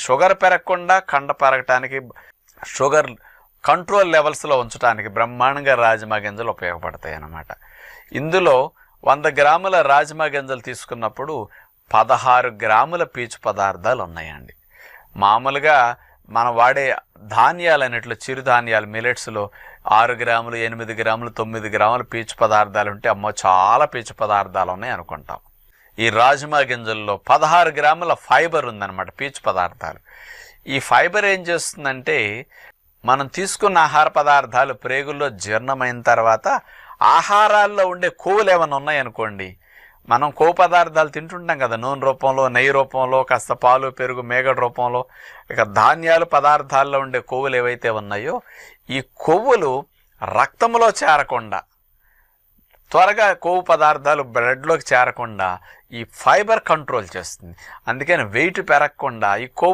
Sugar పెరగకుండా కండ పెరగటానికి, షుగర్ కంట్రోల్ లెవెల్స్లో ఉంచడానికి బ్రహ్మాండంగా రాజ్మా గింజలు ఉపయోగపడతాయి అన్నమాట. ఇందులో 100 గ్రాముల రాజ్మా గింజలు తీసుకున్నప్పుడు 16 గ్రాముల పీచు పదార్థాలు ఉన్నాయండి. మామూలుగా మనం వాడే ధాన్యాలు అన్నిట్లో చిరుధాన్యాలు మిలెట్స్లో 6 గ్రాములు, 8 గ్రాములు, 9 గ్రాములు పీచు పదార్థాలు ఉంటే అమ్మో చాలా పీచు పదార్థాలు ఉన్నాయి అనుకుంటాం. ఈ రాజ్మా గింజల్లో 16 గ్రాముల ఫైబర్ ఉందన్నమాట, పీచు పదార్థాలు. ఈ ఫైబర్ ఏం చేస్తుందంటే మనం తీసుకున్న ఆహార పదార్థాలు ప్రేగుల్లో జీర్ణమైన తర్వాత ఆహారాల్లో ఉండే కొవ్వులు ఏమైనా ఉన్నాయనుకోండి, మనం కొవ్వు పదార్థాలు తింటుంటాం కదా, నూనె రూపంలో, నెయ్యి రూపంలో, కాస్త పాలు పెరుగు మేగడ రూపంలో, ఇక ధాన్యాలు పదార్థాల్లో ఉండే కొవ్వులు ఏవైతే ఉన్నాయో ఈ కొవ్వులు రక్తంలో చేరకుండా, త్వరగా కొవ్వు పదార్థాలు బ్లడ్లోకి చేరకుండా ఈ ఫైబర్ కంట్రోల్ చేస్తుంది. అందుకని వెయిట్ పెరగకుండా ఈ కొవ్వు